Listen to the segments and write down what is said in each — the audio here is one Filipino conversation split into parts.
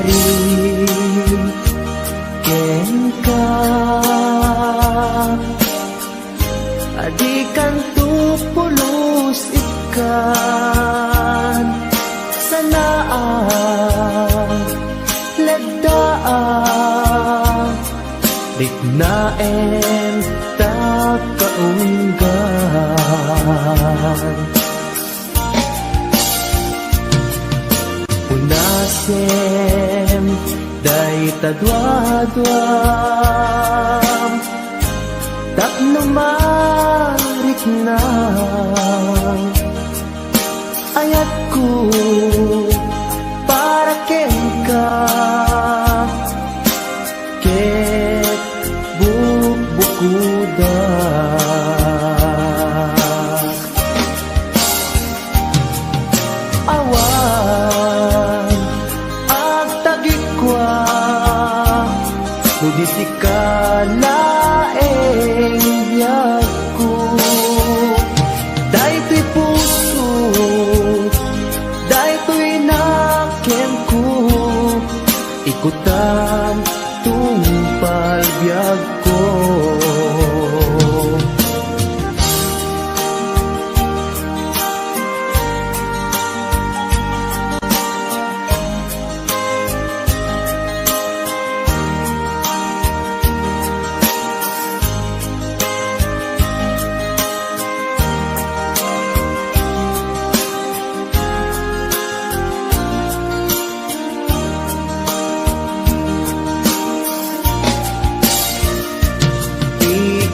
Ikarin ken ka adikan tu pulos ikan sanaan ledaan dignaen ta kaunggan unasem day tadwadwam tapno marik na ayat ko para kenka ket bukuda awan at tagikwa nudi sikalaeng biyag ko daytoy puso daytoy nakem ko ikutan tungpal biyag ko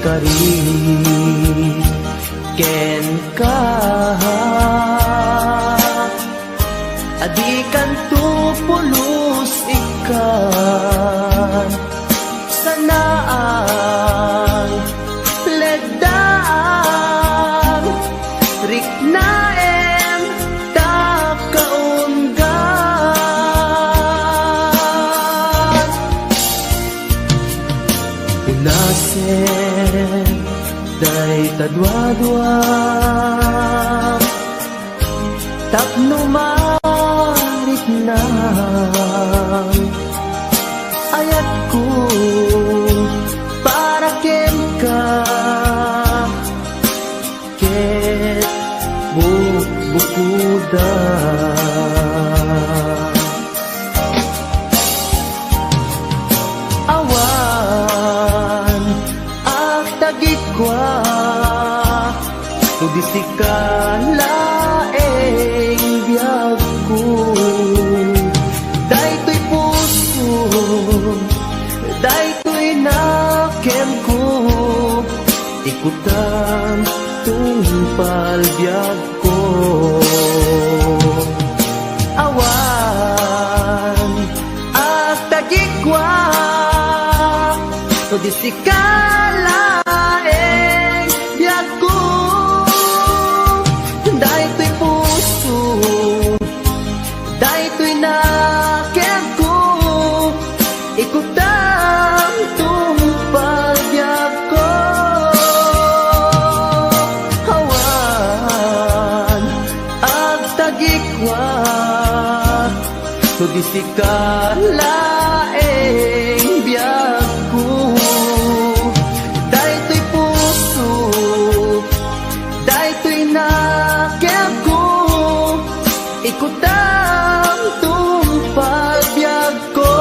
Ikarin ken ka adikan tu pulos ikan sanaan ledaan riknaem ta kaunggan unasem day tadwadwa tapno marit na ayat ko para ken ka ket bukuda awan ak tagikwa nudi sikalaeng biyag ko daytoy puso daytoy nakem ko ikutan tungpal biyag ko awan at tagikwa nudi sikalaeng biyag ko daytoy puso daytoy nakem ko ikutan tungpal biyag ko awan ag tagikwa nudi sikalaeng biyag ko daytoy puso daytoy nakem ko ikutan tungpal biyag ko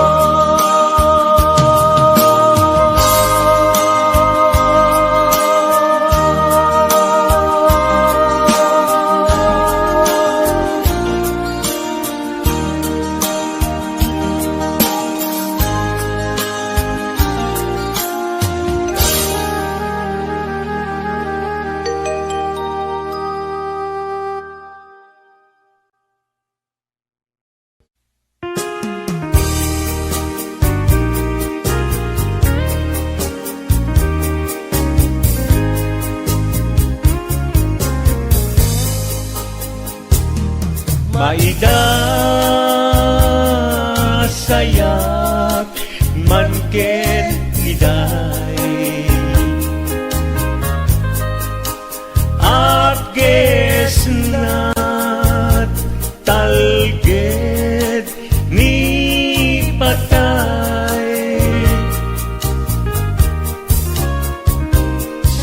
Maida sayat man ke patay.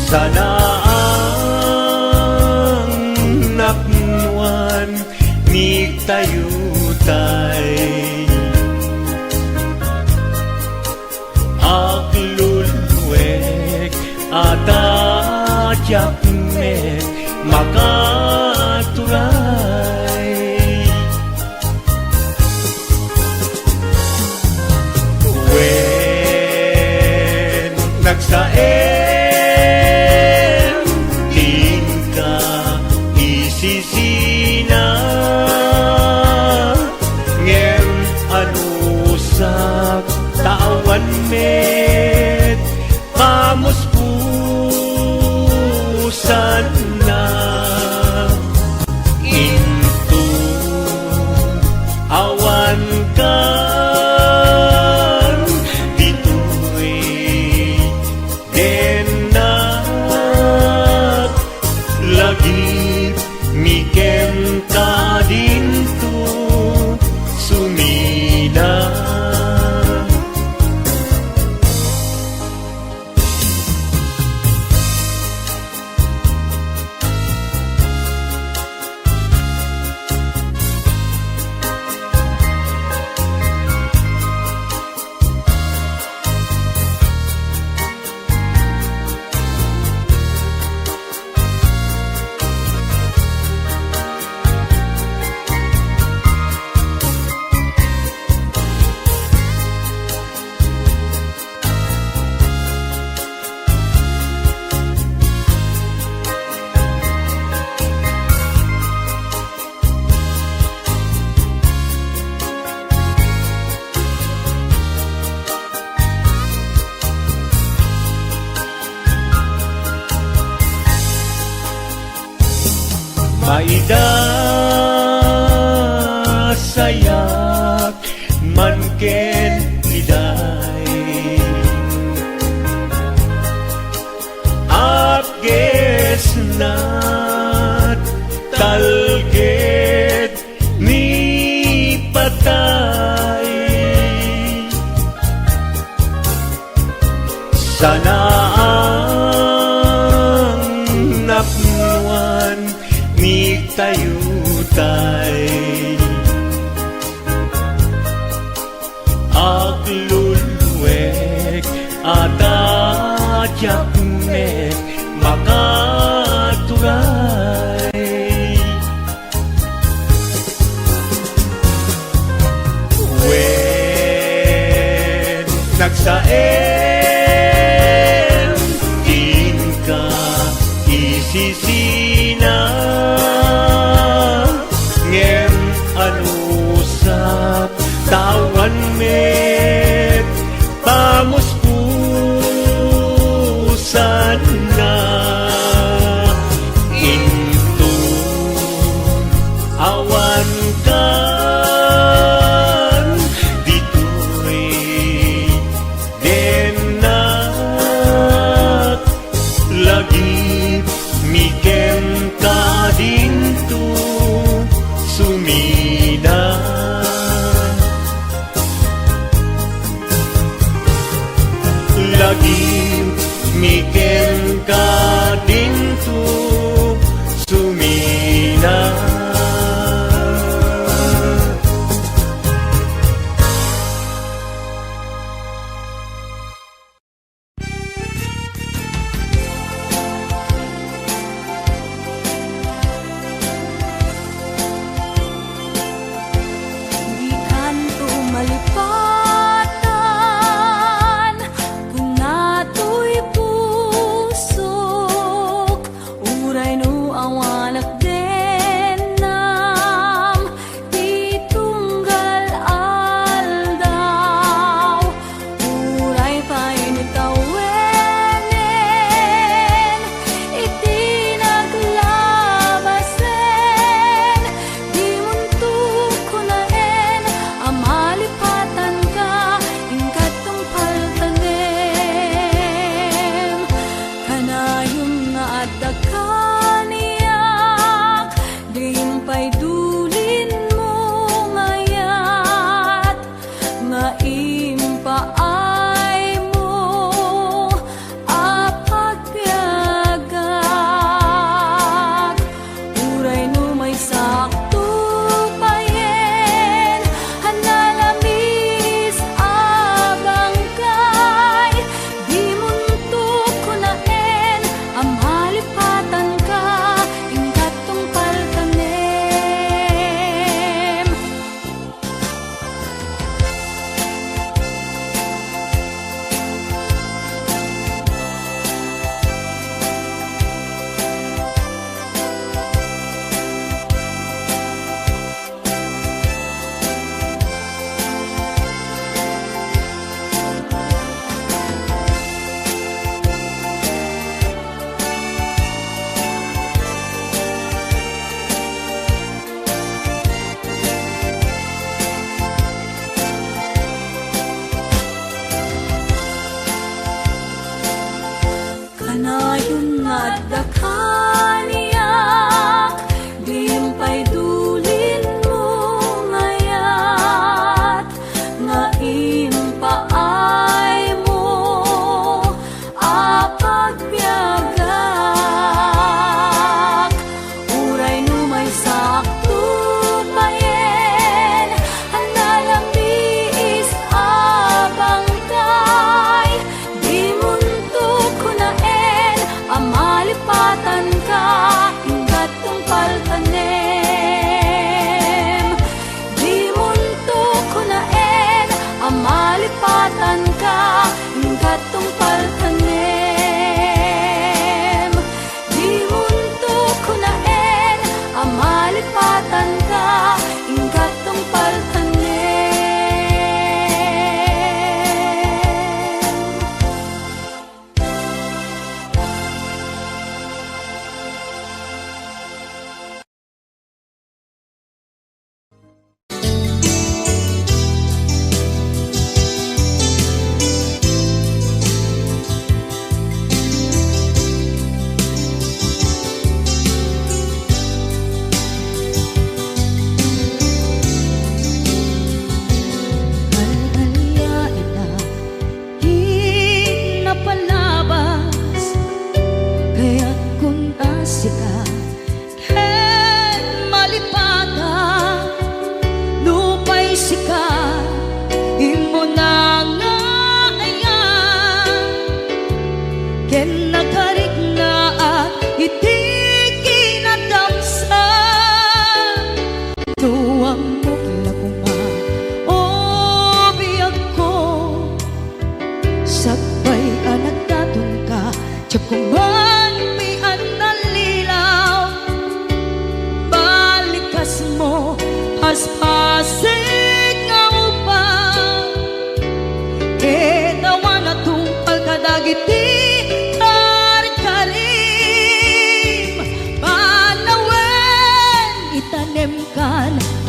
Sana ang napnuan ni tayutay, aglulwek at atyakmek makaturay. When nagsaem tingka isisina, ngem anusak tawan met pamuspusan na into awan kan dito'y denak lagi mikem ka dinto sumina. Maida sayak manken iday, apges nat talged ni patay. Sana ang napnuan ni tayutay, aglulwek at atyakmek makaturay. When nagsaem tingka isisina, ngem anusak tawan met pamuspusan na into awan kan dito'y denak lagi mikem ka dinto sumina.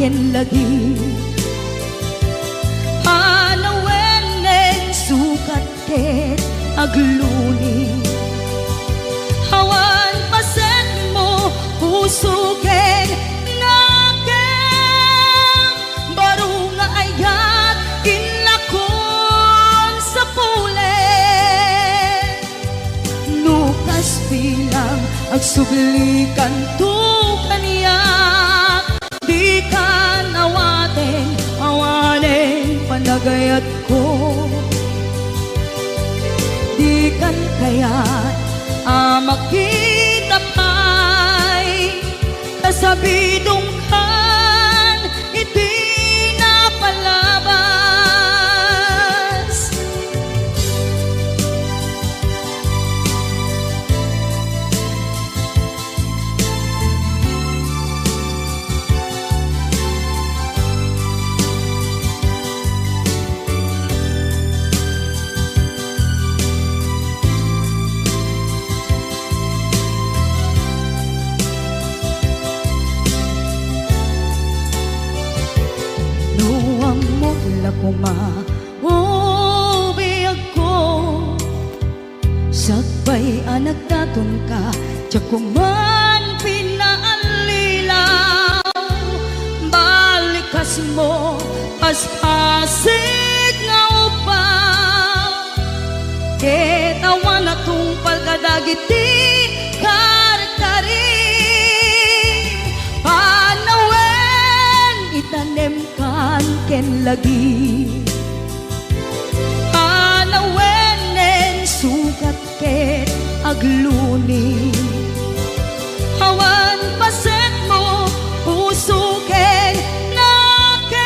ken lagi panawenen sukat ket agluni hawan pasen mo puso ken nakem baru nga ayat kinlakon sa pulen nukas bilang agsublikan tu kaniyak di ka nawaten awanen panagayat ko di kan kayat makita pa'y kasabidong kan iti napalabas nuwang mo lakuma ubiyag ko sagbay anak datong ka tiyakuman pinaalilaw balikas mo paspasig nga upaw ketawan atong palkadagiti karkari panawen itanem kan ken lagi panawenen sukat ket agluni hawan paset mo puso ken nakem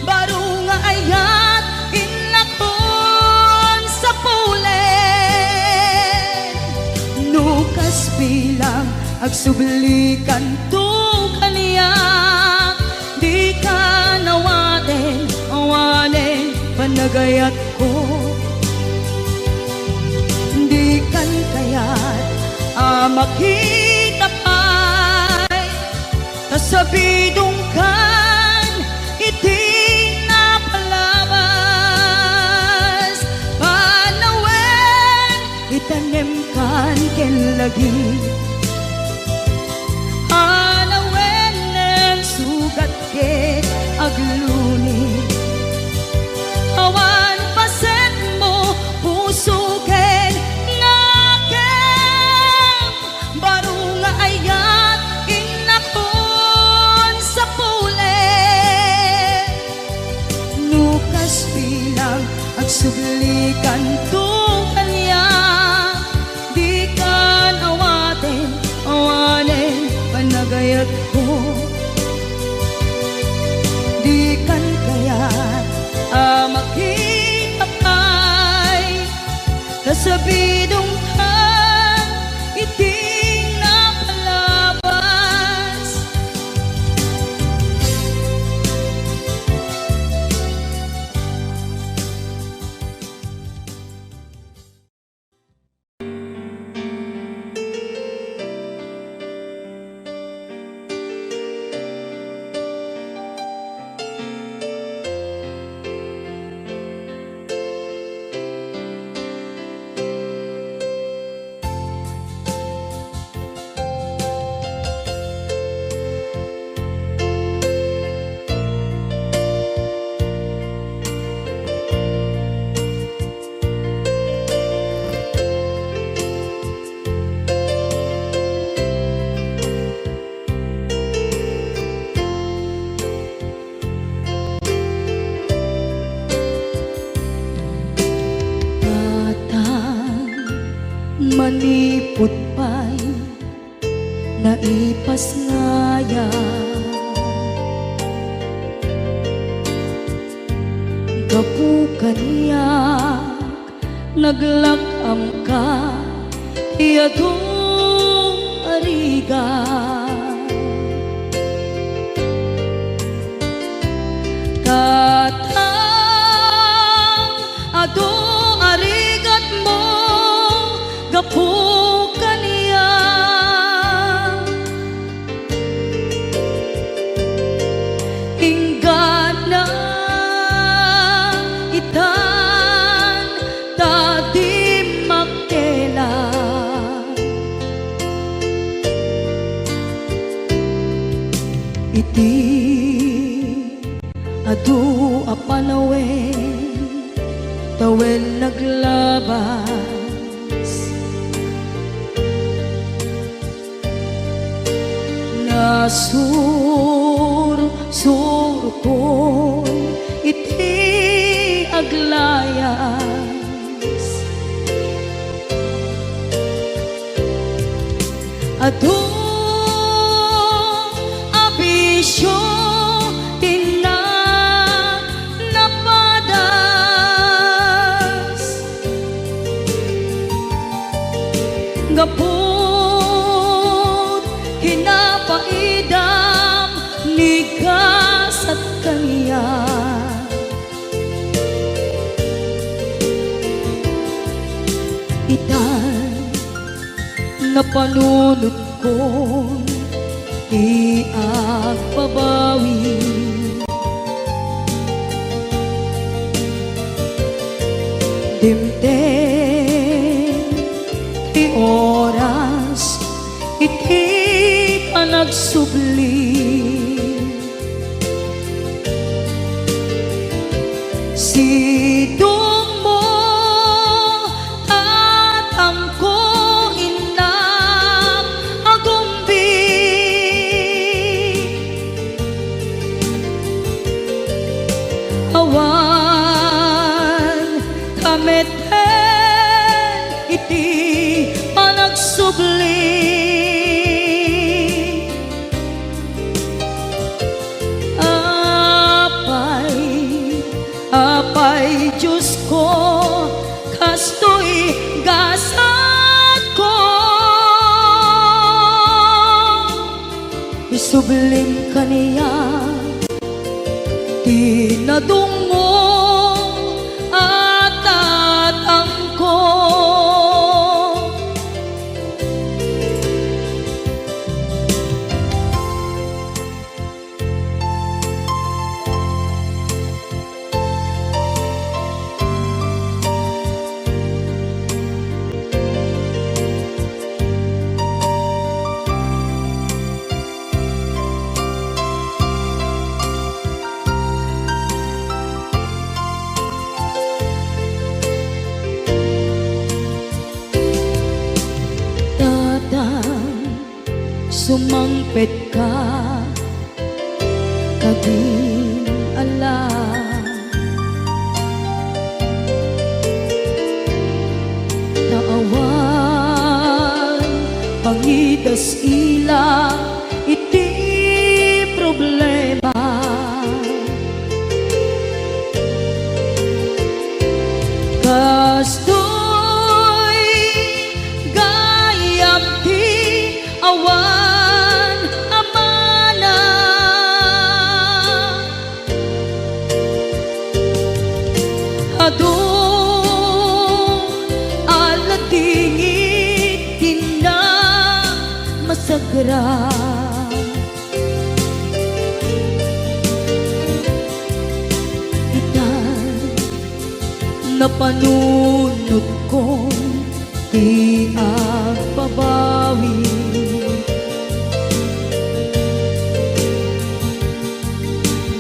baru nga ayat inlakon sa pulen nukas bilang agsublikan tu kaniyak di ka nawaten awanen panagayat ko di kan kayat makita pa'y kasabidong kan iti napalabas panawen itanem kan ken lagi panawenen sugat ket agluni awan pasen mo puso ken nakem baru nga ayat inakon sa pulen nukas bilang agsublikan tu kaniyak di kan awaten awanen panagayat ko di kan kayat makita pa'y kasabidong kan iti napalabas manipot pa'y naipas ngaya gapu kaniyak naglakam ka iyadong ariga katang ado arigat mo gapu kaniyak Awen naglabas Nasur-sur ko iti aglayas Adong abisyo Gapot kinapaidam nigas at kaniya Itan na panunod ko di agbabawi Dimdem ti oras iti panagsubli Sidong mo tatamko inap agumbi Awan kameten iti panagsubli Apay Diyos ko kastoy gasat ko Isublim kaniya tinadungo at tatangko Sumangpet ka Kading alam Naawan Pangidas ila iti problema Kastoy gayam ti awan Adong alatingit tina masagra Itan na panunod ko di agbabawi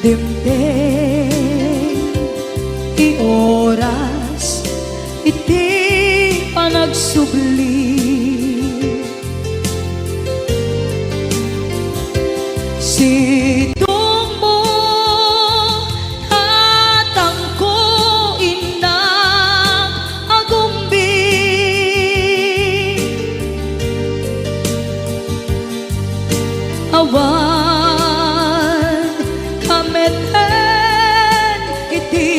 Dimdem ti oras iti panagsubli Sidong mo tatangko inang agumbi Awan kameten iti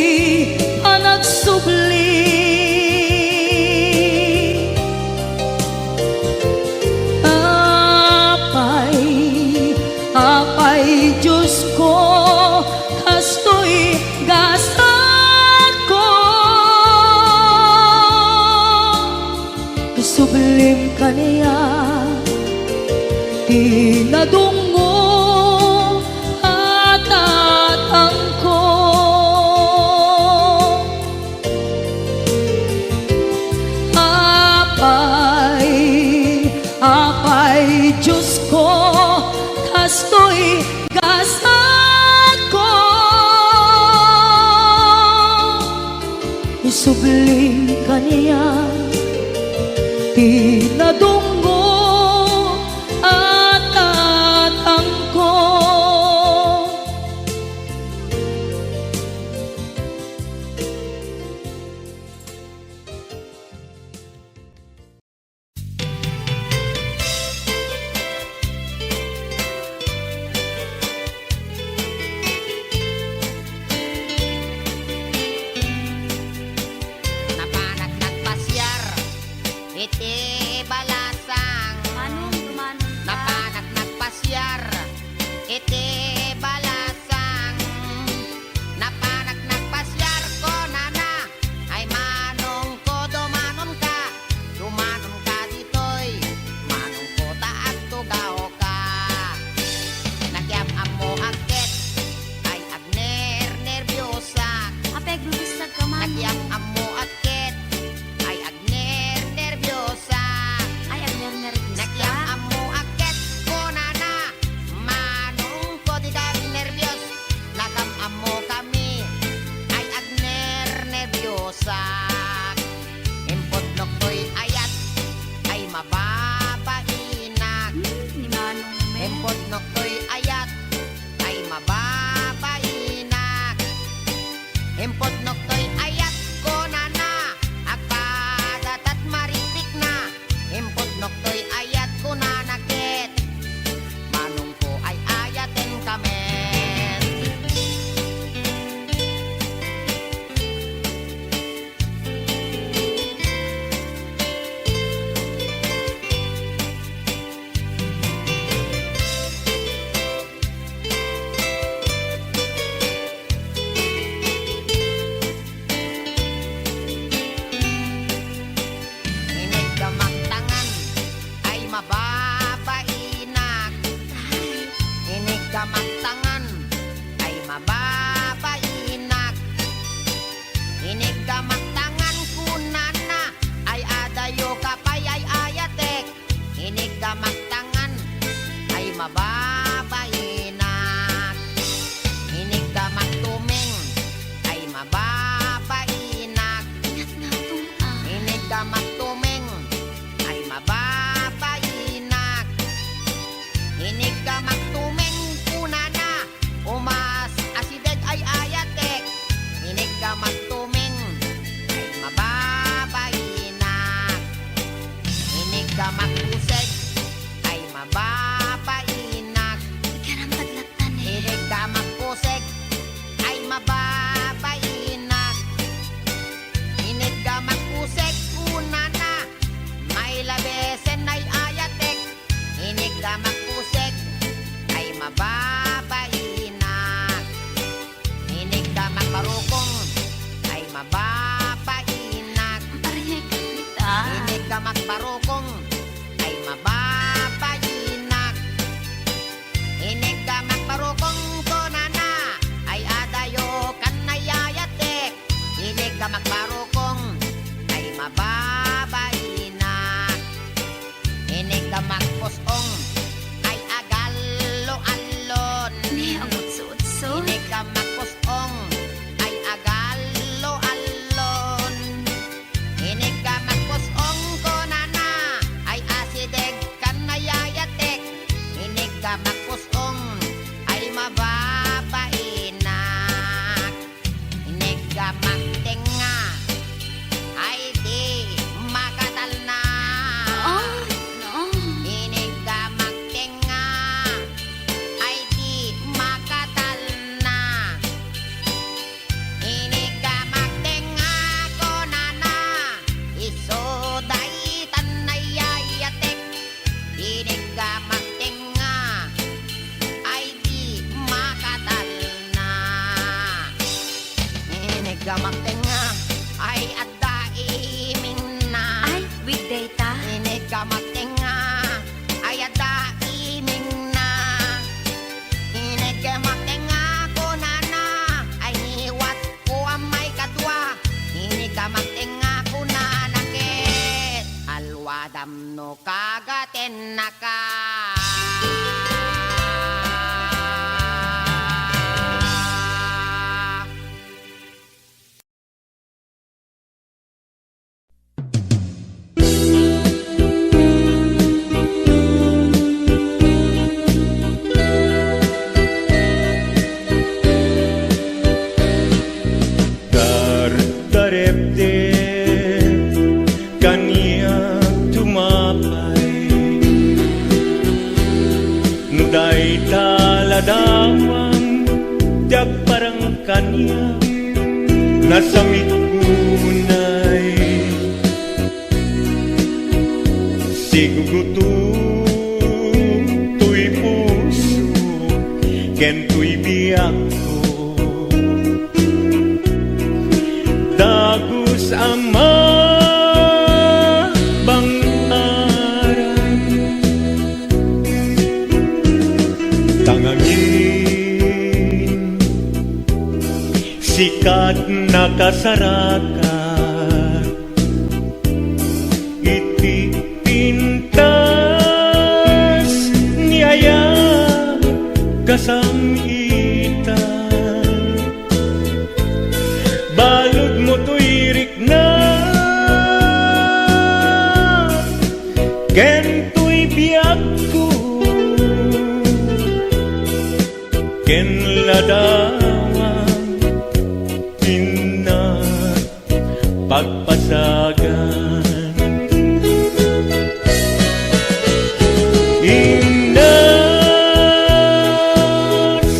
panagsubli Isubling kaniya pinadunggo at tatangko. Napanak nagpasyar, iti balasang. Napanak nagpasyar, iti balasang. Napanak nagpasyar ko nana, ay manong ko dumanon ka. Dumanon ka ditoy, manong ko taat tugaw ka. Nagyam amo agket, ay agner nervyosa. Nagyam amo agket, ay agner nervyosa. Nagyam amo agket ko nana, manong ko di kami nervyos. Nagam amo kami, ay agner nervyosa. Impot noktoy ayat, ay mababainak. Impot noktoy ayat, ay mababainak. Impot noktoy ayat ko nana, agpadat at maripik na. Impot noktoy ayat ko nanakit, manong ko ay ayaten kami. Inig kamagtangan ay mababainak. Inig kamagtangan ay mababainak. Inig kamagtangan kunana ay adayo kapay ay ayatek. Inig kamagtangan ay mababainak. Inig kamagtumeng ay mababainak. Inig kamagtumeng ay mababainak. Inig kamagtumeng kunana, umas asideg ay ayatek. Inig kamagtumeng ay mababainak. Inig kamagkuseg ay mababainak. Inig kamagkuseg ay mababainak. Inig kamagkuseg kunana, may labesen ay ayatek. Inig kamagkuseg ay mababainak. Inig kamagbarukong ay mababainak. Inig kamagbarukong ay mababainak. Inig kamagbarukong kunana, ay adayo kanayayatek. Inig kamagbarukong ay mababainak. Inig kamagpusong ay agalo-alon. Inig kamagpusong ay agalo-alon. Inig kamagpusong kunana, ay asideg kanayayatek. Inig kamagpusong ay mababainak. Inig kamagtenga ay di makatalna. Inig kamagtenga ay di makatalna. Inig kamagtenga kunana, isoday tanayayatek. Inig kamagtenga ay di makatalna. Inig kamagtenga ay adda iming na. Inig kamagtenga ay adda iming na. Inig kamagtenga kunana, ay niwat ko ang may kadwa. Inig kamagtenga kunana ket, alwadam no kagaten na ka. nasamit kunay sigugutom tuy puso ken tuy biyak ko dagus ama bang aran tangangin sikat nakasarakan iti pintas niyaya kasamitan balod mo to'y rikna ken to'y biyak ko ken ladawang ina pagpasagan Inas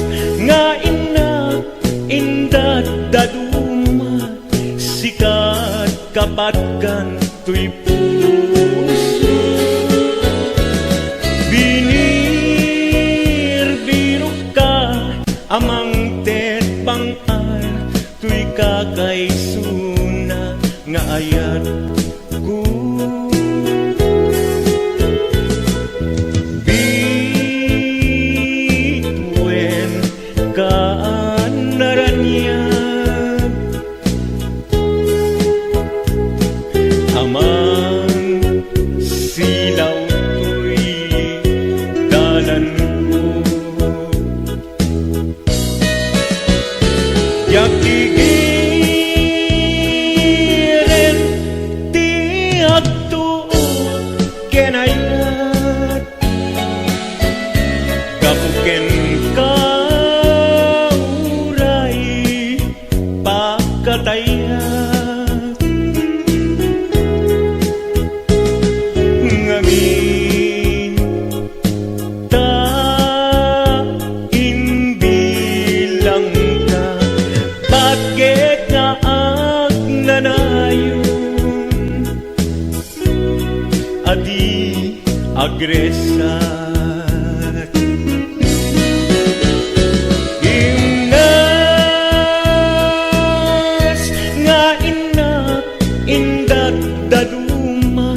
nga ina indat daduma sikat kapatkan tuy puso binir-birok ka amang tet pangar tuy kakaysuna nga ayat ko bituen kaan naranyag amang silaw tuy dalan ko yakigiren ti agtuo kenayat kapuken ka uray pakatayat ngamin ta inbilang ka bakit nga agnanayon adi agresat Inas nga ina indat daduma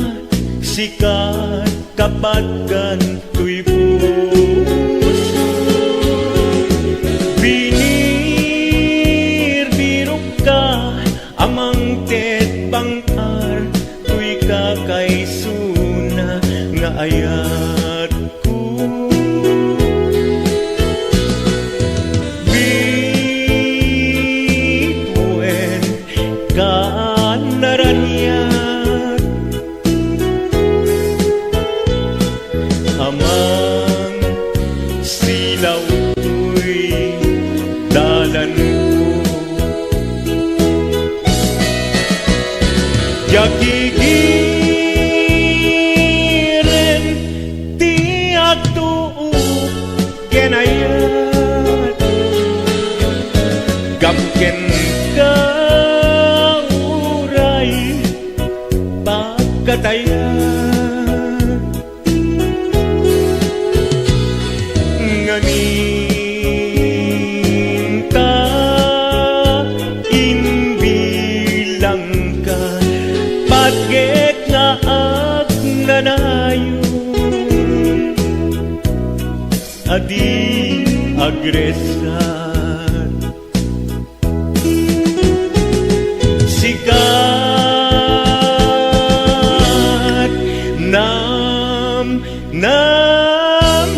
sikat kapatkan tuy puso binir-birok ka amang tet pangar tuy kakaysuna nga ayat ko bituen kaan naranyag amang silaw tuy dalan ko yakigiren ti agtuo kenayat gamken ka uray pagkatayat ngamin ta inbilang ka bakit nga agnanayon adi agresat sikat nam naman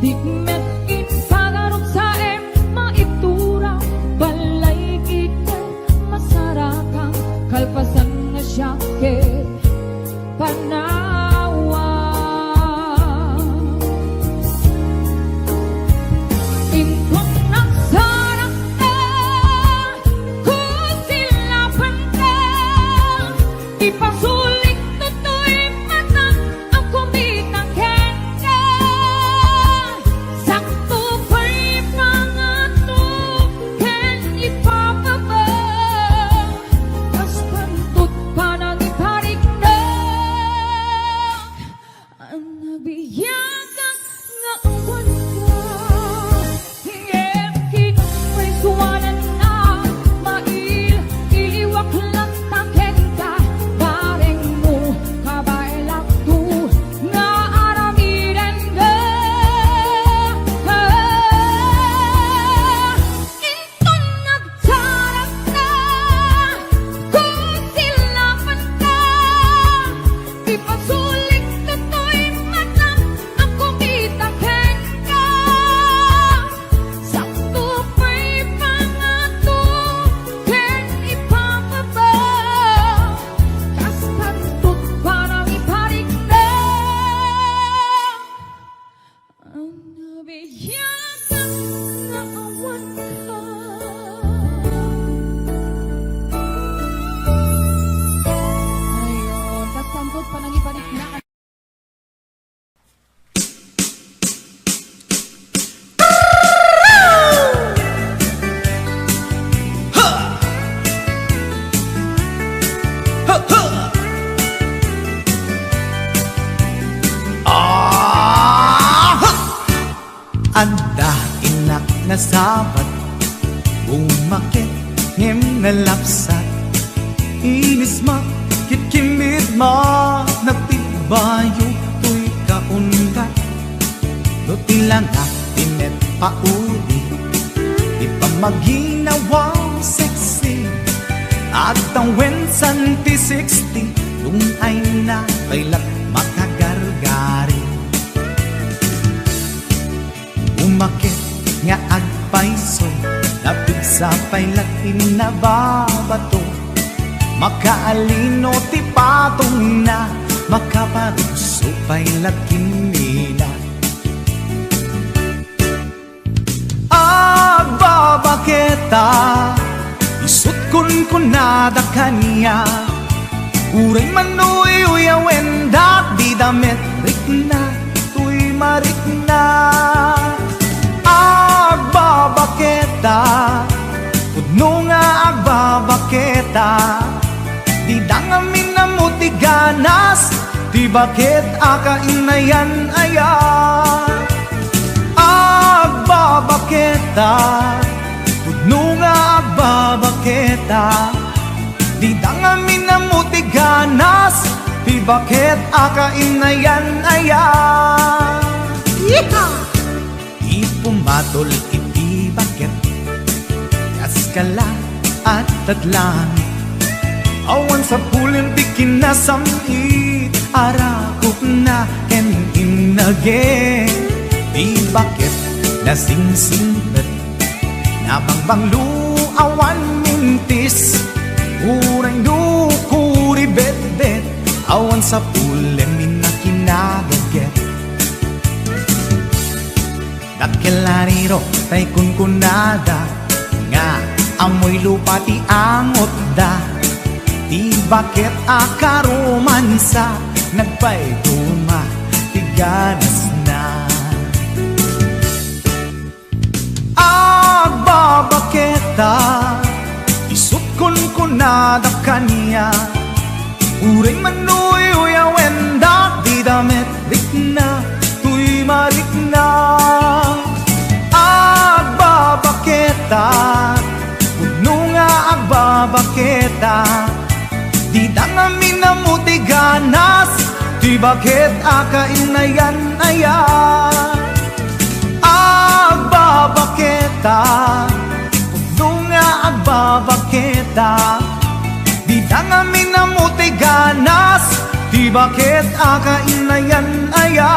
Dikmet kin pagarog sa maitura balay kita masarakang kalpasan nga siya ket panawa. Ingkong nagsarap na kung silapan ka ipasulit tutoy mata ang kumitang kenya sakto pa'y pangato ken ipapabaw kas pantut pa nang iparik na ang nabiyagan nga awan ka hingem kinumay suwanan na mail iliwak lang taken ka bareng mo kabailak tu nga aramiren ka inton nagtarap na kung silapan ka ipasulik tutoy mata ang kumitang kenya sakto pa'y pangato ken ipapabaw kas pantut parang iparik na ang nabiyagan nga awan ka. Ayun, kas pantut parang iparik na. Anda inak na sabat bumakit ngem na lapsat inis ma kitkimit ma nagtibayo tuy kaungat no tilanga tinet paudi di pa maginawaw sexy at ang wensan ti 60 nung ay na kailat makagargari umakit nga agpaiso napig sa pailakin na babato makaalino ti patong na makaparuso pailakin nila agbabaketa isut kun nada kanya uray manuy uyawenda di damit rikna tuy marikna agbabaketa pudno nga agbabaketa di dangamin na muti ganas di bakit akainayan aya agbabaketa pudno nga agbabaketa di dangamin na muti ganas di bakit akainayan aya ipumatol iti bakit kaskala at tadlangit awan sa pulin di kinasamit arakok na ken inage di bakit nasingsinglet nabangbanglu awan mintis uray dukuri bet-bet awan sa pulin minakinabaget Dakelariro tay kunkunada nga amoy lupa ti angot da ti bakit akaromansa nagpay duma ti ganas na agbabaketa isut kunkunada kanya uray manuy uyawenda di damit rikna tuy marikna agbabaketa puno nga agbabaketa di dangamin na muti ganas di bakit akainayan aya agbabaketa puno nga agbabaketa di dangamin na muti ganas di bakit akainayan aya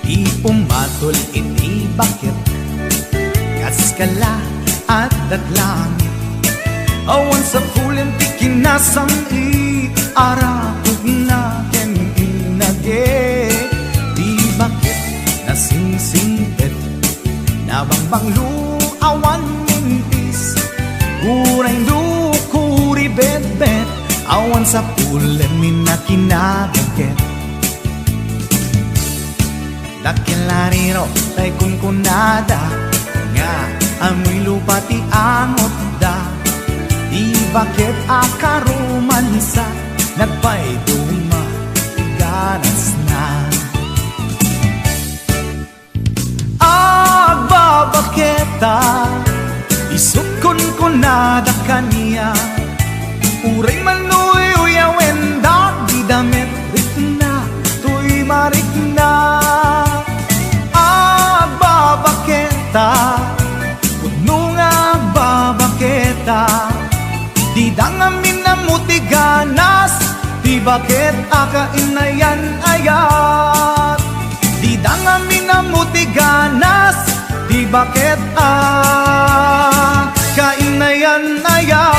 Di pumatol iti bakit kaskala at datlangit awan sa pulen ti kinasang arapog na ken inage. Di bakit nasingsingpet nabangbang luawan mintis uray lukuri bet-bet awan sa pulen minakinabaget. Dakilariro tay kunkunada nga amoy lupa ti angot da. Di bakit akarumansa nagpaiduma ganas na. Agbabaketa isukon ko nada kaniya uray manuy uyawen da di damit rikna tuy marikna. Agbabaketa puno nga agbabaketa di dangamin na mutiganas. Di bakit akainayan ayat di dangamin na mutiganas. Di bakit kainayan ayat.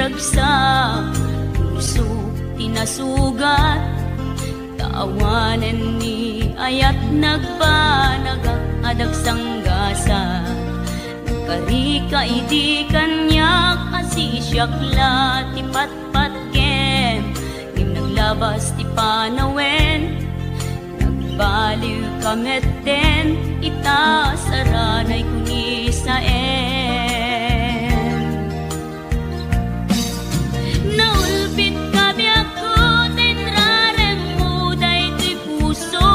birag sa puso tinasugat, taawanan ni ayat nagbanagak adag sanggasa. Karika idi kanyak asisyakla ti patpatken, ngim naglabas ti panawen, nagbaliw kametten, ita saranay kuni saen. Naulpit kabiyak ko, tenrarem mo daytoy puso,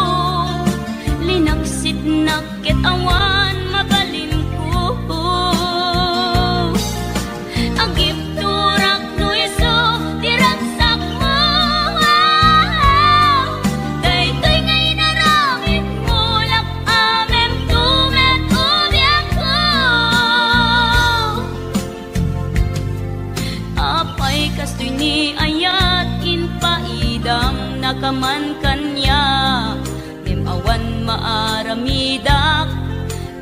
linaksit nakit awan mabalin ko. Agip turak no iso, tiragsak mo, daytoy ngay naramit mo, lak amem tumet ubiyak ko. Apay kastoy ni ayat inpaidam nakaman kanya, ngem awan maaramidak,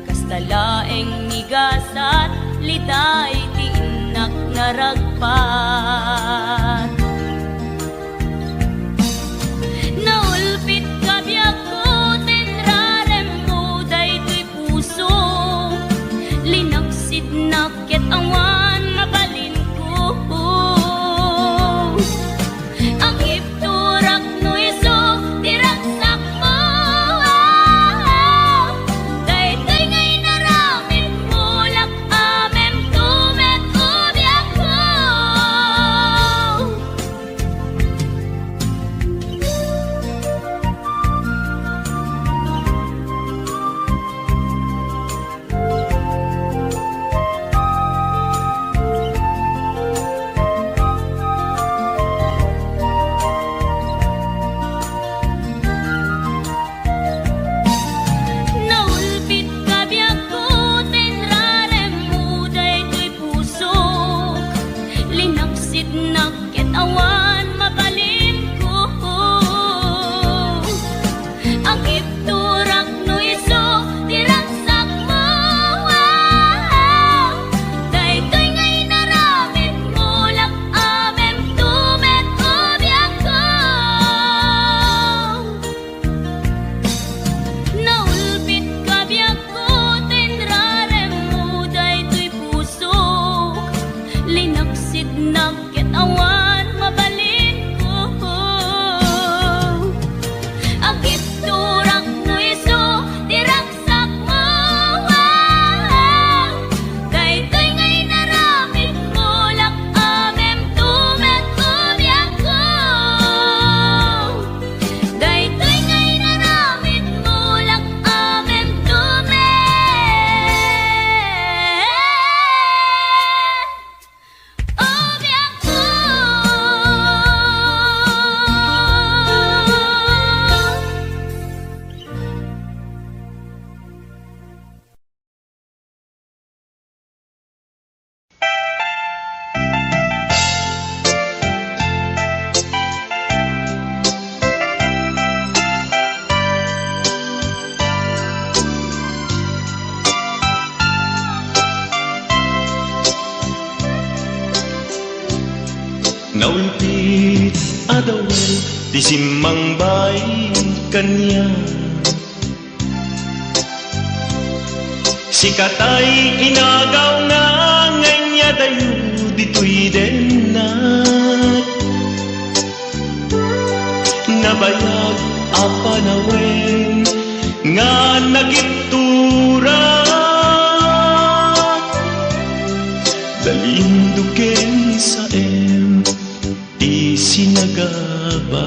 kastalaeng nigasat liday ti inak naragpat. Naulpit kabiyak ko, tenrarem mo daytoy puso, linaksid nakit awan mabalin ko. Agip turak no iso, tiragsak mo, daytoy ngay naramit mo, lak amem tumet ubiyak ko. Naulpit kabiyak ko, tenrarem mo daytoy puso, linaksid nakit awan mabalin ko. Agip turak no iso, tiragsak mo, daytoy ngay naramit mo, lak amem tumet ubiyak ko. Naulpit kabiyak ko, tenrarem mo daytoy puso, linaksid nakit awan mabalin ko. Agip turak no iso, tiragsak mo, daytoy ngay naramit mo, lak amem tumet ubiyak ko. Daytoy ngay naramit mo, lak amem tumet ubiyak ko. Naulpit adawen di simmang bay kanya, sikatay inagaw na nganya dayo ditoy denat, nabayag apanawen nga nagiturat, dalinduken sa isinagaba.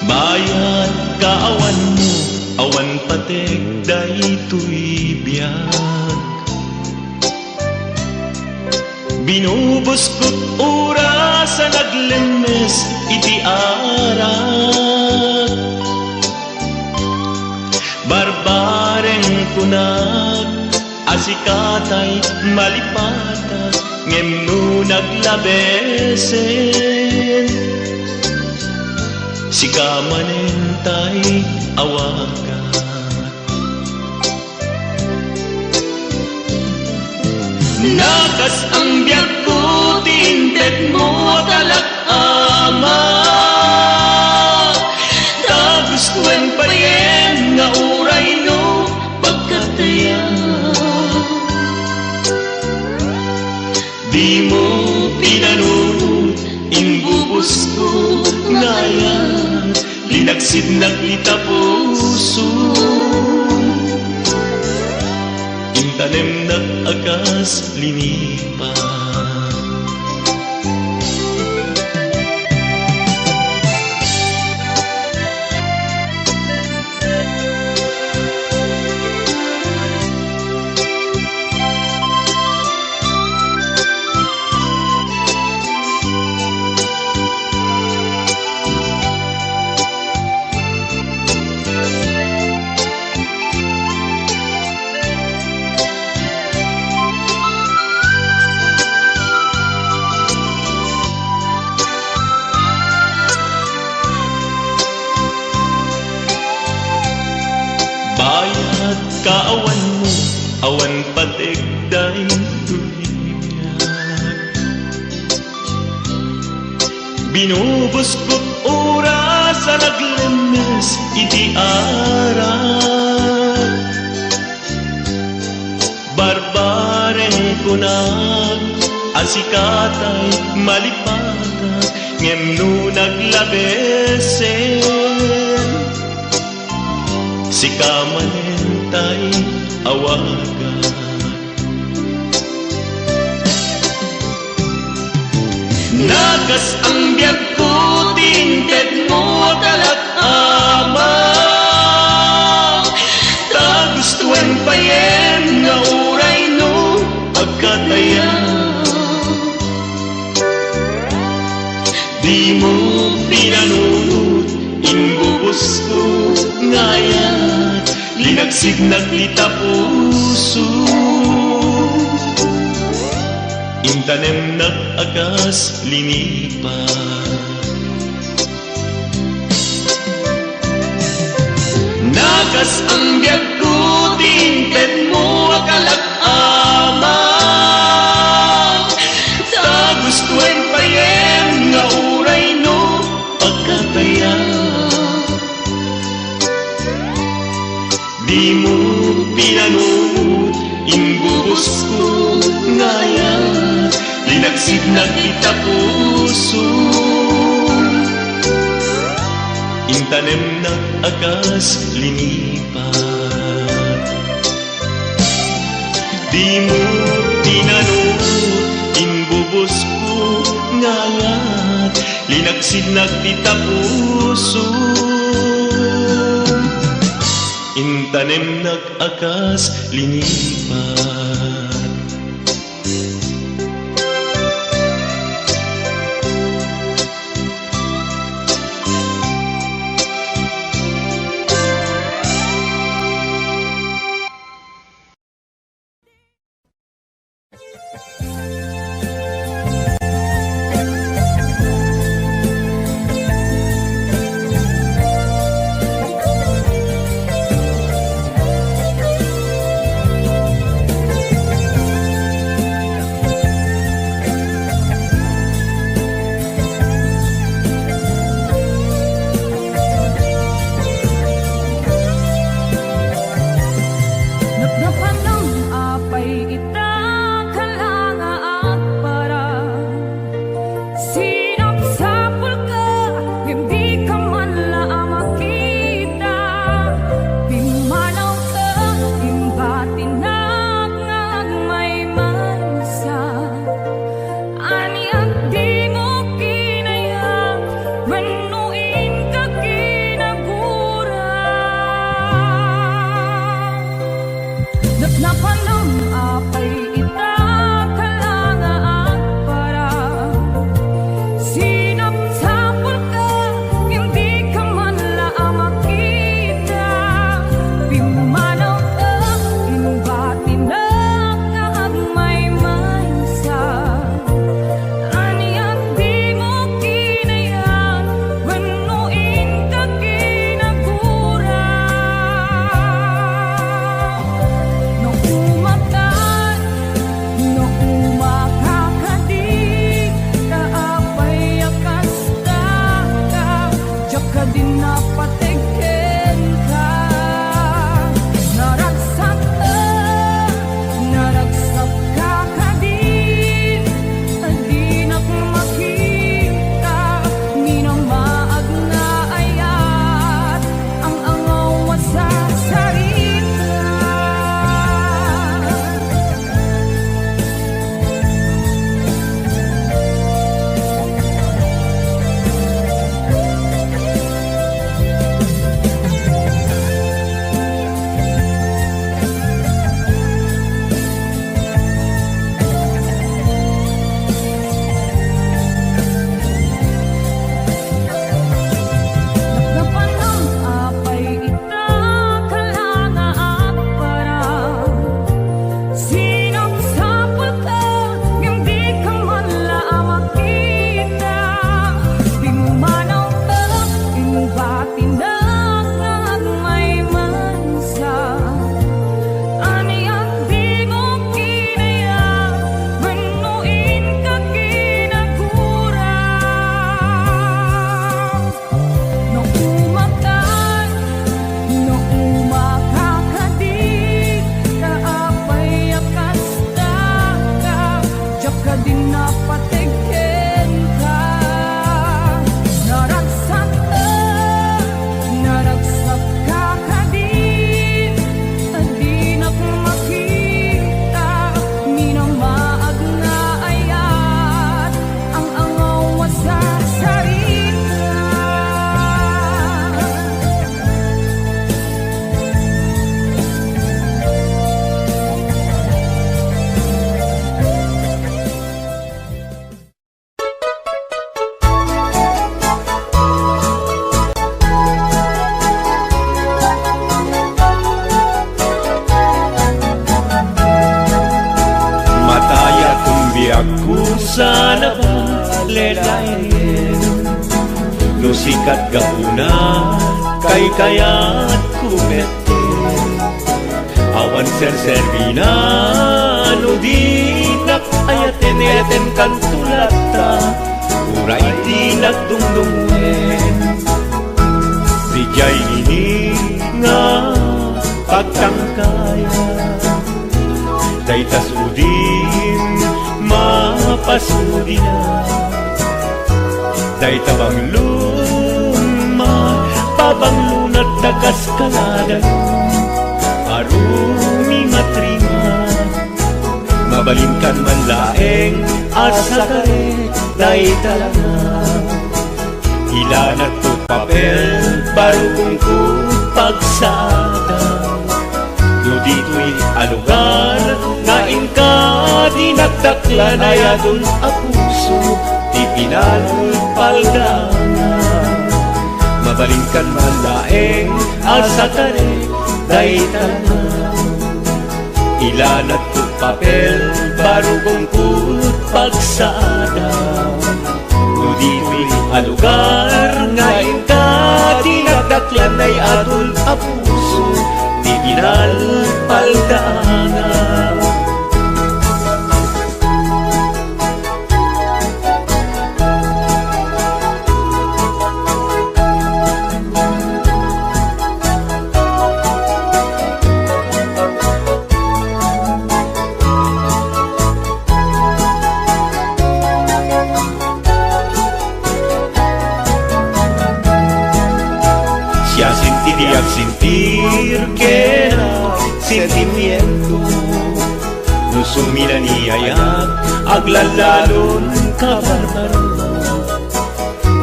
Bayad kaawan mo, awan patek daytoy biyag. Binubos ko't oras sa naglemes iti arak, barbareng kunag asikatay malipata, ngem no naglabesen, sikamanentay awagan. Nakas ang biyak ko, tinted mo talak-ama. Tapos kuen pa rin nga uray no pagkataya. Di mo pinanunod, imbubos ko ngayon, linaksid na kita puso. Intanem na akas linipa. Bayad kaawan mo, awan patigday tuligan. Binubos ko't oras sa naglemes iti aral. Barbaren ko na asikatay malipatan, ngem no naglabesen. Si kamanentay awagan. Nagas ang biyak ko, tinted mo talak-ama. Tagustuhan pa yen nga uray no pagkataya. Di mo pinanunod, imbubos ko ngayon, linagsid na kita puso. Intanem na akas linipan. Nagas ang biyak ko, tinted mo akalak-ama. Tagustuhan pa yen nga uray no pagkataya. Di mo pinanunod, imbubos ko ngayon, linagsid na kita puso. Intanem na akas linipan. Di mo pinanunod, imbubos ko ngayon, linagsid na kita puso. Intanem nag-akas linipan. lelayen no sikat gauna kay kayat kumete awan ser-servina no dinak ayaten kan tulata uray di nagdungdungen di jay ini nga pagtangkaya daytas udin mapasudi na daytabang luma pabang lunat na kaskaladan arumi matrima mabalingkan man laeng asa karek daytalanga ilanat to papel barugong ko pagsada no dito'y alugar na inka dinagdaklan ay adun a puso di pinalpaldana mabalingkan man laeng asa karek daytalanga ilanat to papel barugong ko pagsada no dito'y alugar nga inka dinagdaklan ay adun a puso di pinalpaldana sentir que era sentimiento no sumira ni ayak aglalalon kabarbaro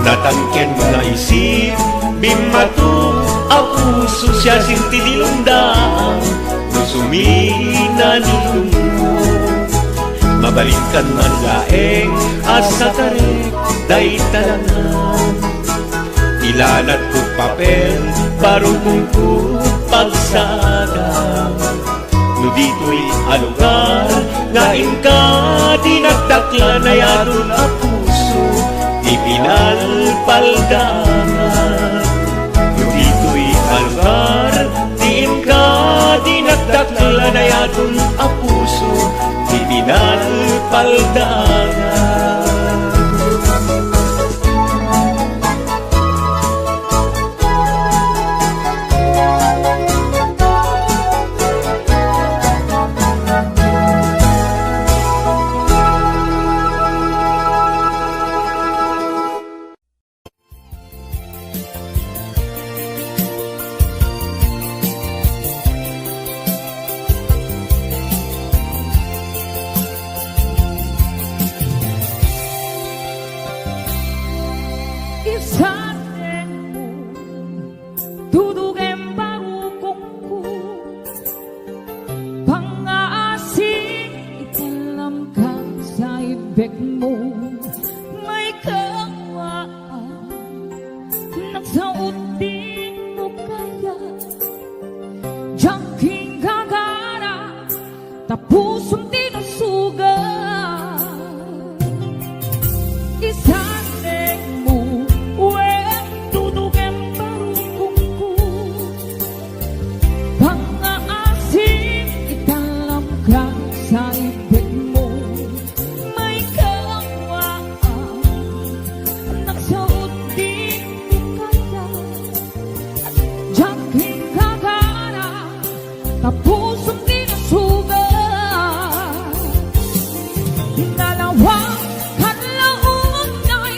natangken mga isip bimatu a puso siya sinti dilundang no sumina ni lungo mabalingkan man laeng asa karek daytalangan ilanat ko papel barugong ko pagsada no dito'y alugar nga inka dinagdaklan ay adun a puso ipinalpaldana no dito'y alugar di inka dinagdaklan ay adun a puso ipinalpaldana. Dalawang kanlaon ay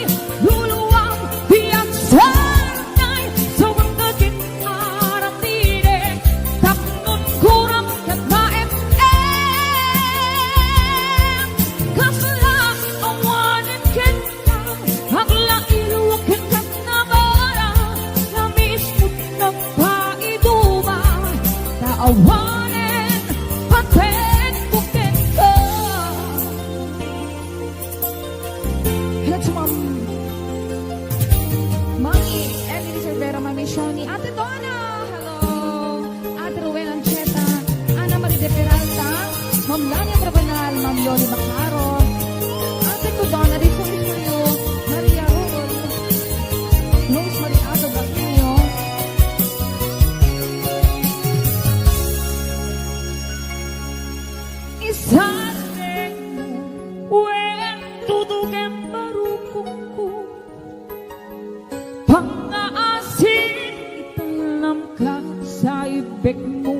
Pang-aasin italam ka sa ibig mo.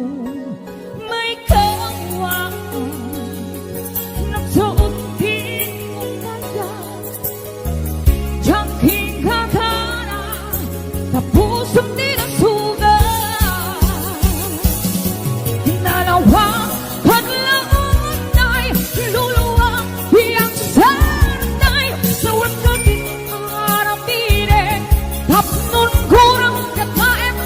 May kawaan nagsuot din mo kaya. Diyan hingkatana sa pusong di nasugat. Dalawang paglaon ay luluwang iyang sanay. Sa wakas din arapire tapnon kurang kataem.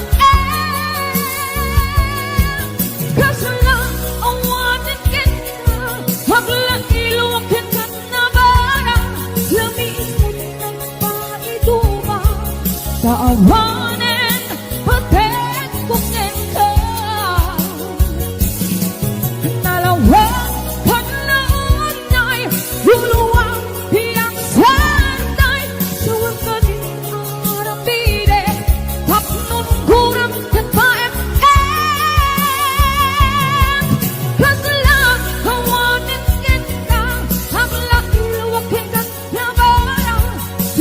Kasalang awanin kita haglang iluwakin ka na barang. Lamiis mo ng paituma sa awanin patet bukin ka. Dalawang paglaon ay luluwang iyang sanay. Sa wakas din arapire tapnon kurang kataem. Kasalang awanin kita haglang iluwakin ka na barang.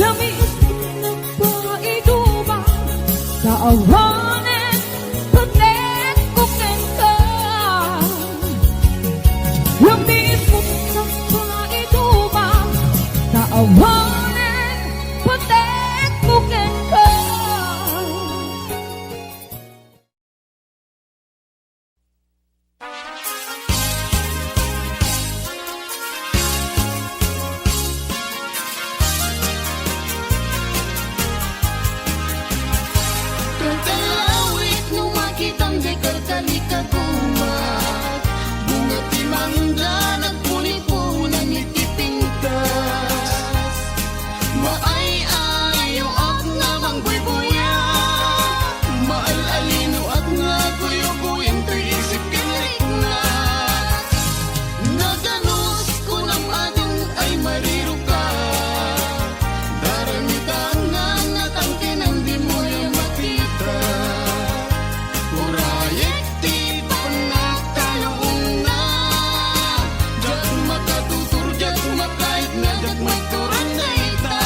Lamiis mo ng paituma sa awanin patet bukin ka. Lamiis mo ng paituma sa awanin patet bukin ka. Kalkalawit nung makitang di kalkalikagumat. Bunga timangga nagpuni-punan itipintas. Maay-ayo at namang buy-buyak. Maal-alino at nga kuyo-kuyin to'y isip kinriknat. Naganus ko ng adong ay mariro ka. Daramitan nga natangkin ang di mo yung makita. Urayek ti panagtalong na. Diyak makatutur, diyak makait na, diyak magturan na ita.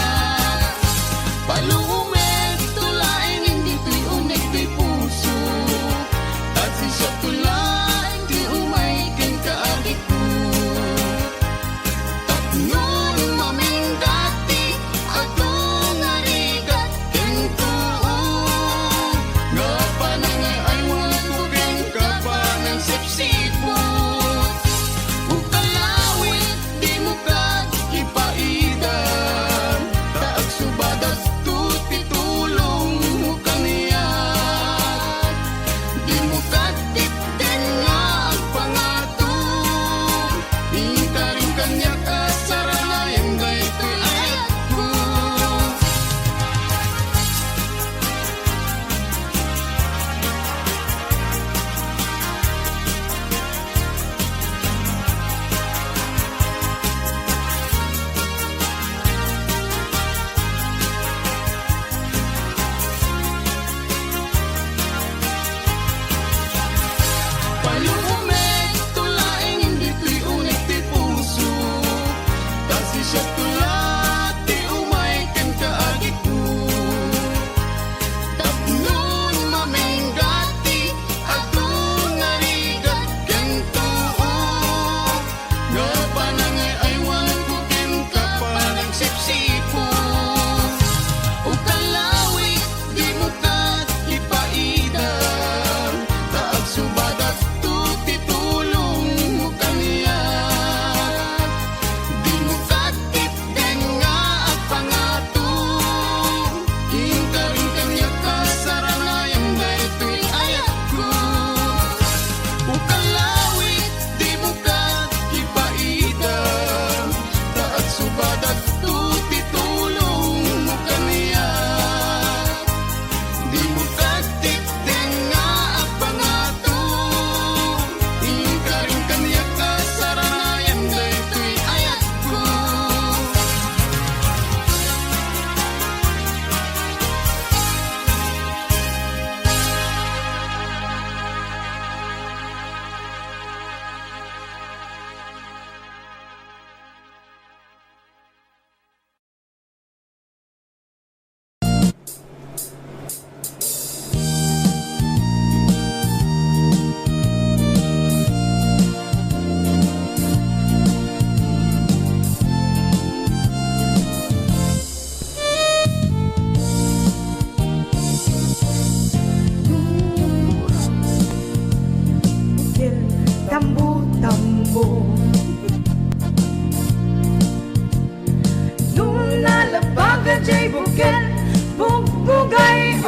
jay bukel bugbugay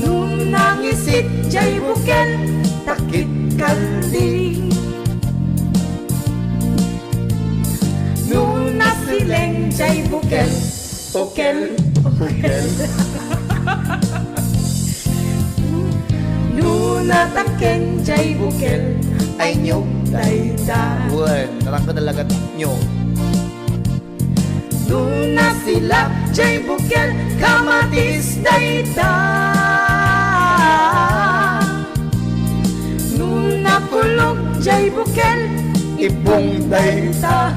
nung nangisit jay bukel takit kaling nung nasileng jay bukel bukel nung nataken jay bukel ay nyog dayda Word, narang ko talaga nyo. Nuna sila jay bukel kamatis dayda Nuna kulog jay bukel Ibong dayta.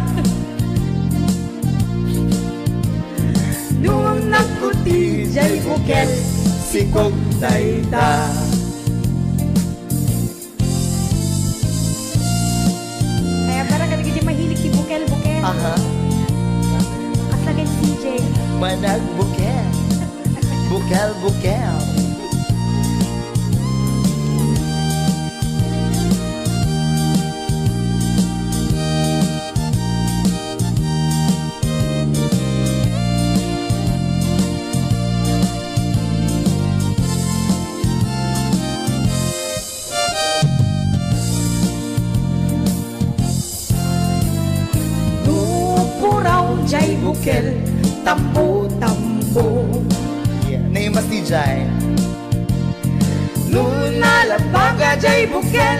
Nuna kuti jay bukel Sikog dayta. Kaya para ka nagiging mahilig si bukel Aha, At lagay si CJ manag bukel. Bukel, bukel. Nupuraw jay bukel tambo-tambo Yeah, name mas DJ. Nuna labaga jay bukel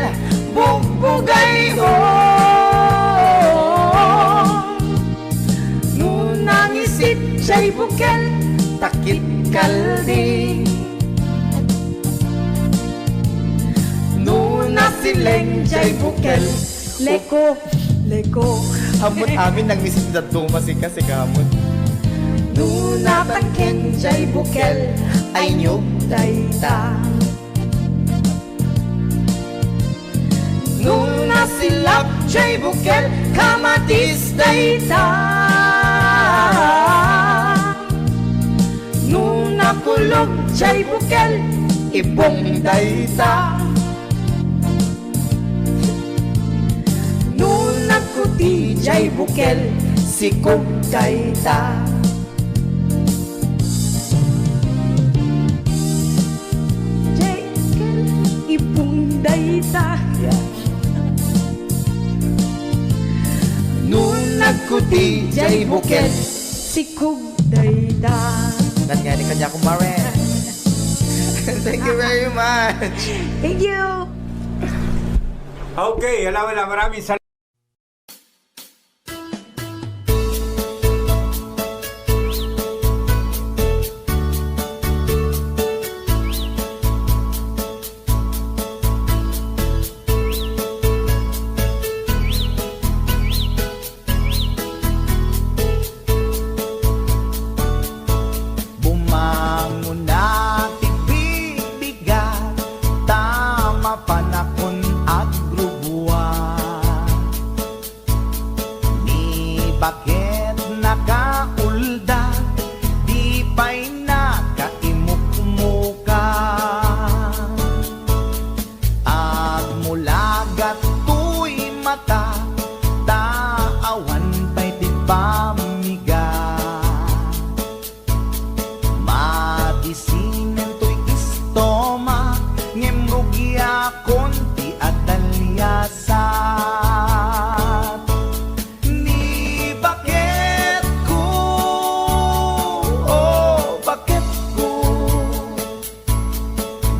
bugbugay Nuna ngisit jay bukel takit kaldi Nuna sileng jay bukel leko leko Hamot amin nang misis na tumasika si kamot. Nuna taken jay bukel ay nyog dayta Nuna silap jay bukel kamatis dayta Nuna kulog jay bukel ibong dayta Nuna kuti jay bukel sikog dayta Jay bukel ibong dayta Nung nagkuti, jay bukel. sikog dayta Nangyari kanya akong mare. Thank you very much. Thank you Okay, alam mo na, maraming salamat. Bumangon na tibig-bigat, tama panakon at grubuan. Ni bakit nakaulda, di pa'y nakaimukmuka. At mula gato'y mata, taawan pa'y tipamiga. Madisinen to'y istoma, ngemrugya konti at talyasat. Ni bakit ko, oh bakit ko,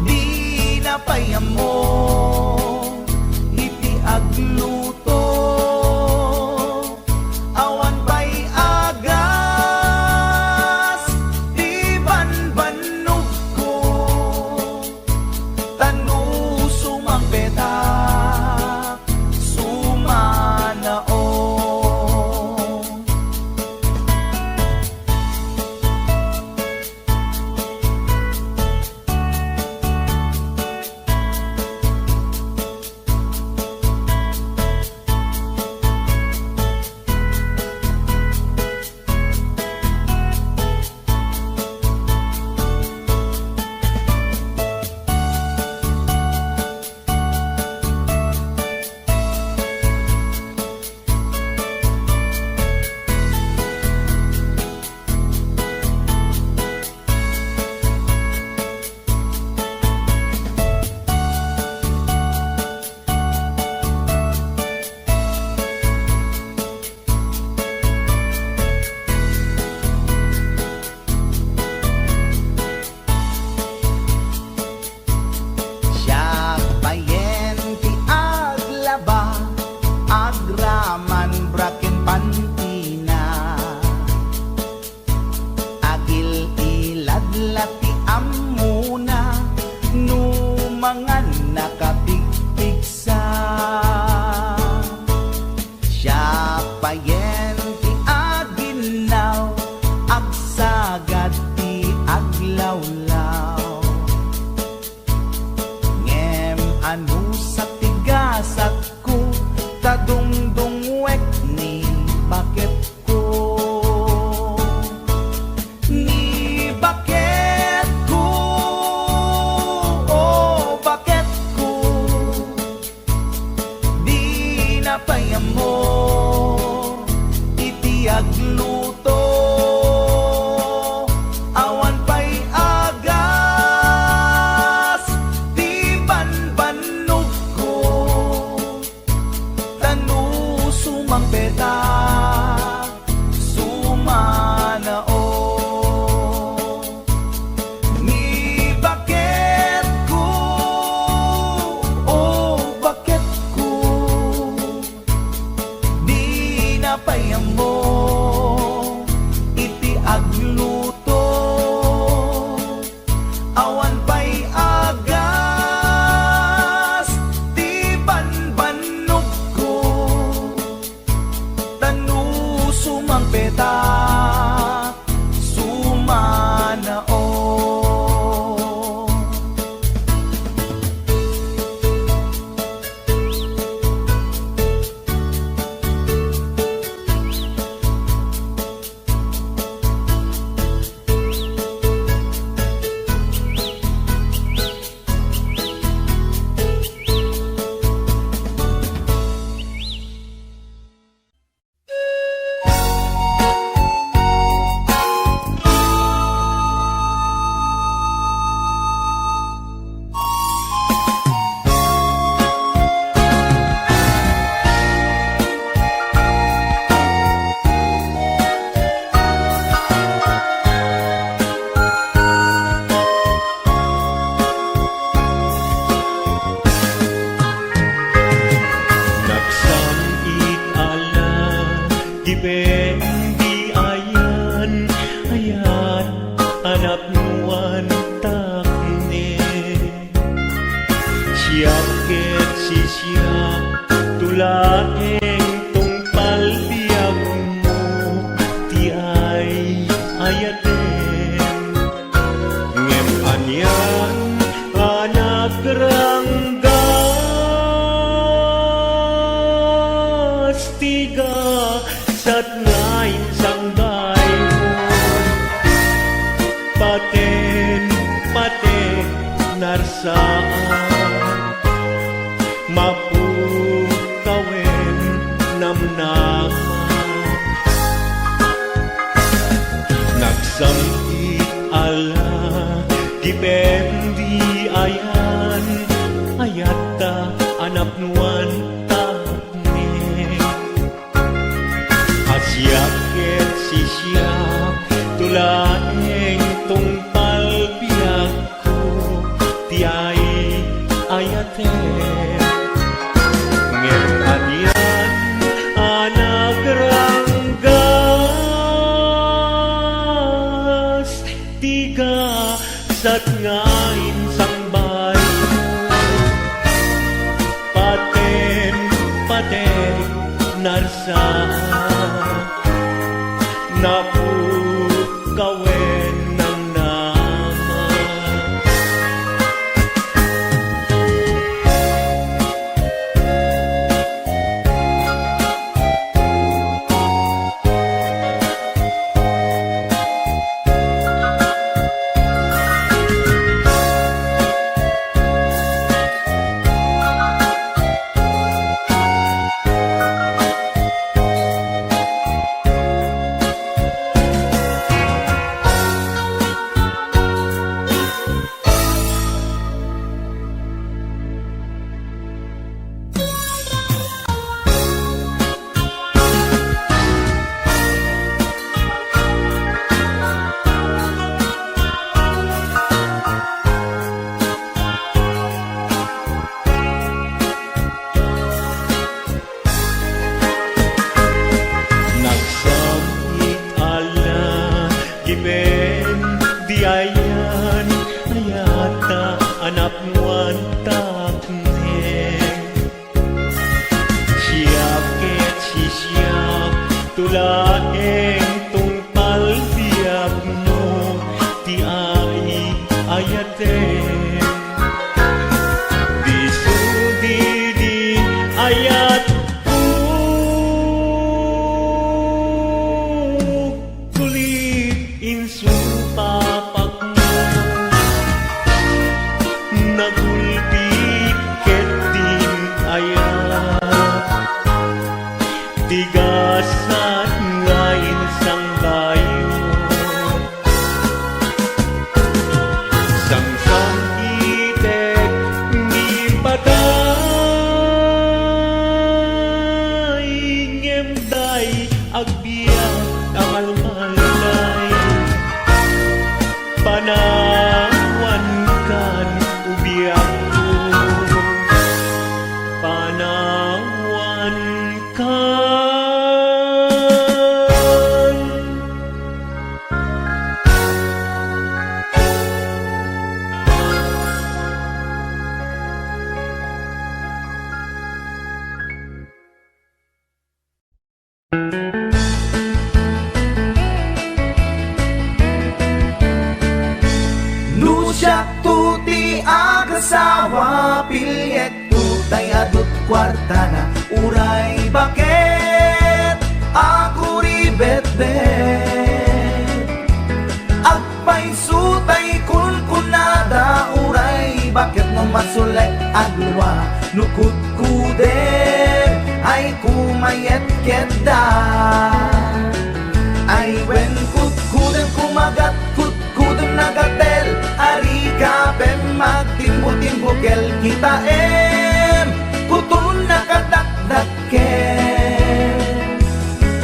di napayamo, iti agluto, awan pa'y payen ti aginaw, agsagad ti aglawlaw. Ngem anu sa tigasat ko, tadungdungwek ni bakit ko. Ni bakit ko, oh bakit ko, di napayam mo iti agluto. Awan pa'y agas di banbanog ko, tanu sumang beta sumanao. Ni bakit ko, oh bakit ko, di napayam mo iti agluto. Awan pa'y agas di banbanog ko, tanu sumang beta sumanao. Nagsamit ala, gibendi ayan, ayan, anak nuan takne. Siap ket si siap, tulaeng tungpal biag mo, ti ay ayaten. Ngem anyan, anak ranggas, tiga sat ngain sang bayon. Paten, paten, narsaan, mapukawen namnaman. Nagsamit ala, dipendi ayan, ayata anak nuan takne. Asyak ket si siap, tulaeng tungpal biag ko, tiay ayaten. Ngem anyan anak ranggas, tiga sat ngain sang bayon. Paten, paten, narsaan, napukawen ng naman. tulaeng tungpal siap mo ti ai ayate di sudi di ayat kulit insu papak mo nagulpi ketin ayat tigasan ngayon sang bayo sang itek ni patay ngemday agbiyak ang almalay panawan kan ubiyak ko panawan kan Nusyak tuti agasawa pilyet tutay adut kwarta na uray bakit ako ribet-bet agpay sutay kunkunada uray bakit no masulay agluwa nukut kuder ay kumayet keda ay wen kutkudem kumagat kutkudem nagatel ari ka pem magtimbo-timbokel kita kutun nakadakdakel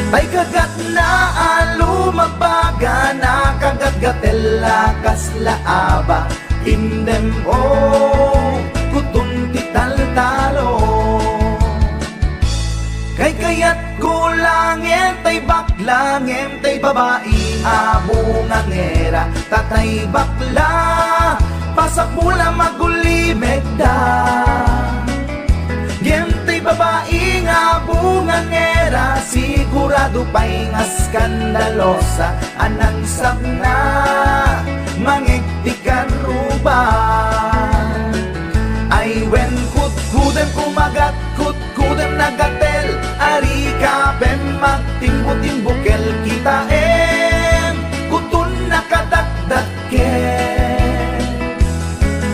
tay kagat na alumabaga na kagat-gatel lakas laaba indem kutun tital-talo kay kayat kulangin tay baklangin tay babae abungang era tatay bakla pasak mula magulimeg da gem tay babae abungang era sigurado pa'y nga skandalosa anang sabna mangiktikan ruban ay wen kutkudem kumagat kutkudem nagatel ari ka pem magtimbo-timbokel kita kutun nakadakdakel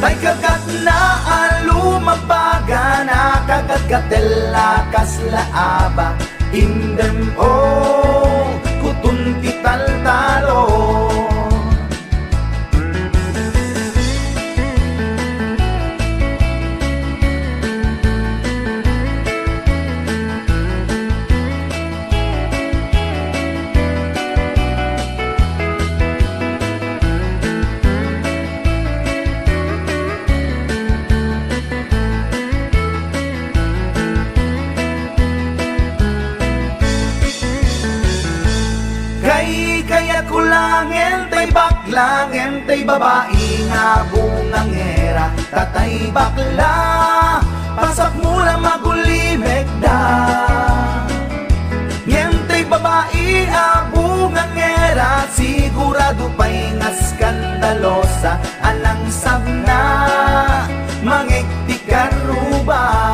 tay kagat na alumabaga na kagat-gatel lakas laaba indem kutun tital-talo kaya kulangin tay baklangin tay babae nga bungang era tatay bakla pasak mula magulimeg da ngem tay babae abungang era sigurado pa'y nga skandalosa alang sabna mangiktikan ruba